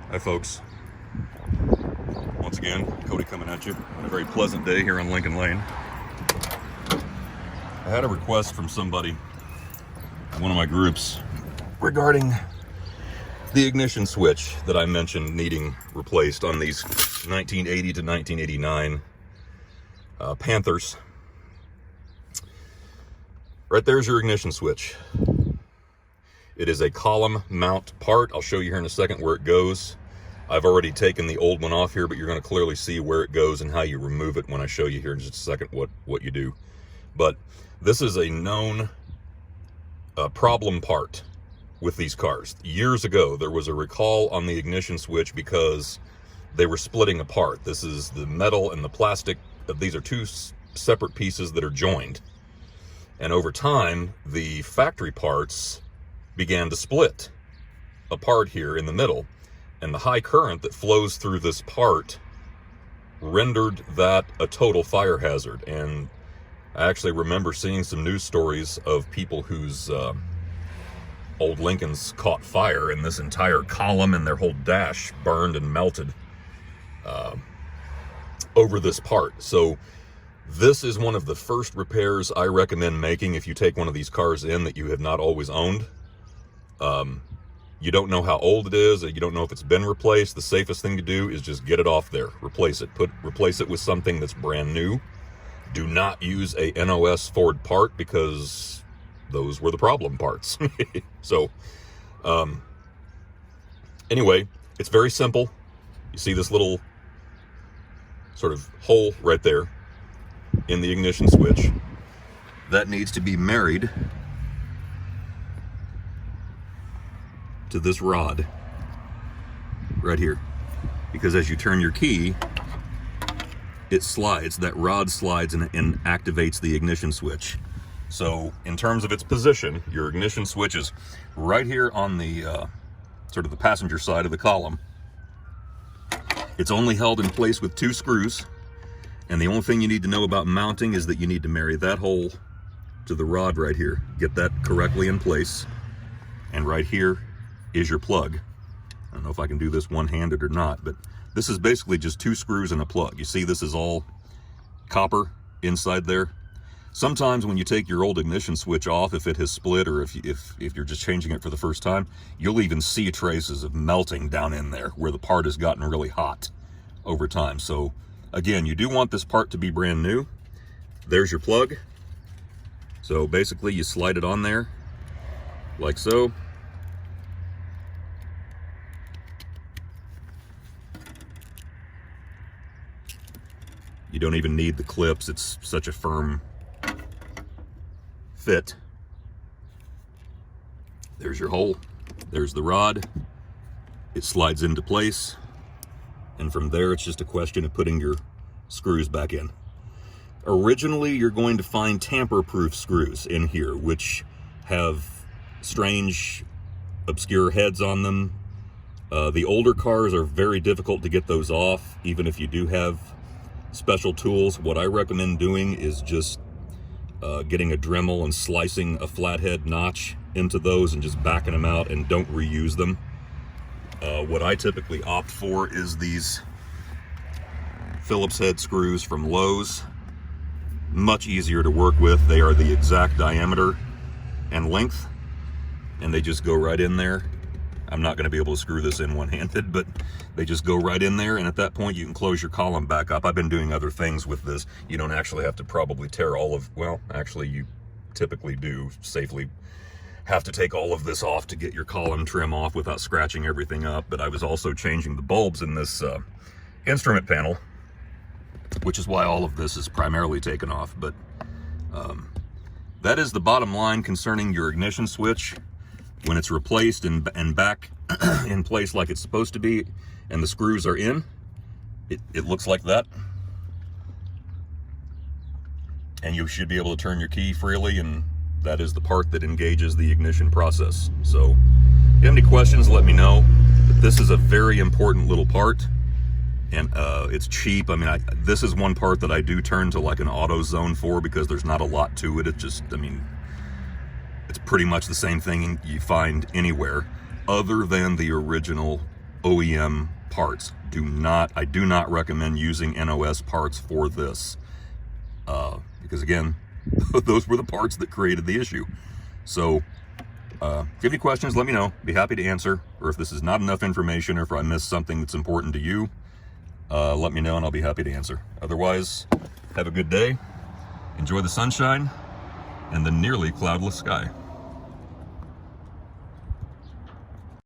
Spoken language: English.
Hi folks, once again Cody coming at you on a very pleasant day here on Lincoln Lane. I had a request from somebody in one of my groups regarding the ignition switch that I mentioned needing replaced on these 1980 to 1989 Panthers. Right there's your ignition switch. It is a column mount part. I'll show you here in a second where it goes. I've already taken the old one off here, but you're going to clearly see where it goes and how you remove it when I show you here in just a second what you do. But this is a known problem part with these cars. Years ago, there was a recall on the ignition switch because they were splitting apart. This is the metal and the plastic. These are two separate pieces that are joined. And over time, the factory parts began to split apart here in the middle, and the high current that flows through this part rendered that a total fire hazard. And I actually remember seeing some news stories of people whose old Lincolns caught fire, and this entire column and their whole dash burned and melted over this part. So this is one of the first repairs I recommend making if you take one of these cars in that you have not always owned. You don't know how old it is, or you don't know if it's been replaced. The safest thing to do is just get it off there, replace it. Replace it with something that's brand new. Do not use a NOS Ford part because those were the problem parts. So, anyway, it's very simple. You see this little sort of hole right there in the ignition switch. That needs to be married to this rod right here, because as you turn your key, it slides. That rod slides and activates the ignition switch. So in terms of its position, your ignition switch is right here on the sort of the passenger side of the column. It's only held in place with 2 screws, and the only thing you need to know about mounting is that you need to marry that hole to the rod right here. Get that correctly in place, and right here is your plug. I don't know if I can do this one-handed or not, but this is basically just 2 screws and a plug. You see this is all copper inside there. Sometimes when you take your old ignition switch off, if it has split, or if you're just changing it for the first time, you'll even see traces of melting down in there where the part has gotten really hot over time. So again, you do want this part to be brand new. There's your plug. So basically you slide it on there like so. You don't even need the clips. It's such a firm fit. There's your hole. There's the rod. It slides into place. And from there, it's just a question of putting your screws back in. Originally, you're going to find tamper-proof screws in here, which have strange, obscure heads on them. The older cars are very difficult to get those off, even if you do have special tools. What I recommend doing is just getting a Dremel and slicing a flathead notch into those and just backing them out, and don't reuse them. What I typically opt for is these Phillips head screws from Lowe's. Much easier to work with. They are the exact diameter and length, and they just go right in there. I'm not going to be able to screw this in one-handed, but they just go right in there, and at that point you can close your column back up. I've been doing other things with this. You don't actually have to probably tear all of, well, actually you typically do safely have to take all of this off to get your column trim off without scratching everything up. But I was also changing the bulbs in this instrument panel, which is why all of this is primarily taken off. But that is the bottom line concerning your ignition switch. When it's replaced and back in place like it's supposed to be, and the screws are in, it looks like that. And you should be able to turn your key freely, and that is the part that engages the ignition process. So if you have any questions, let me know. But this is a very important little part, and it's cheap. I mean, this is one part that I do turn to like an auto zone for, because there's not a lot to it. It just, I mean, it's pretty much the same thing you find anywhere, other than the original OEM parts. I do not recommend using NOS parts for this, because again, those were the parts that created the issue. So if you have any questions, let me know. Be happy to answer. Or if this is not enough information, or if I missed something that's important to you, let me know and I'll be happy to answer. Otherwise, have a good day. Enjoy the sunshine and the nearly cloudless sky.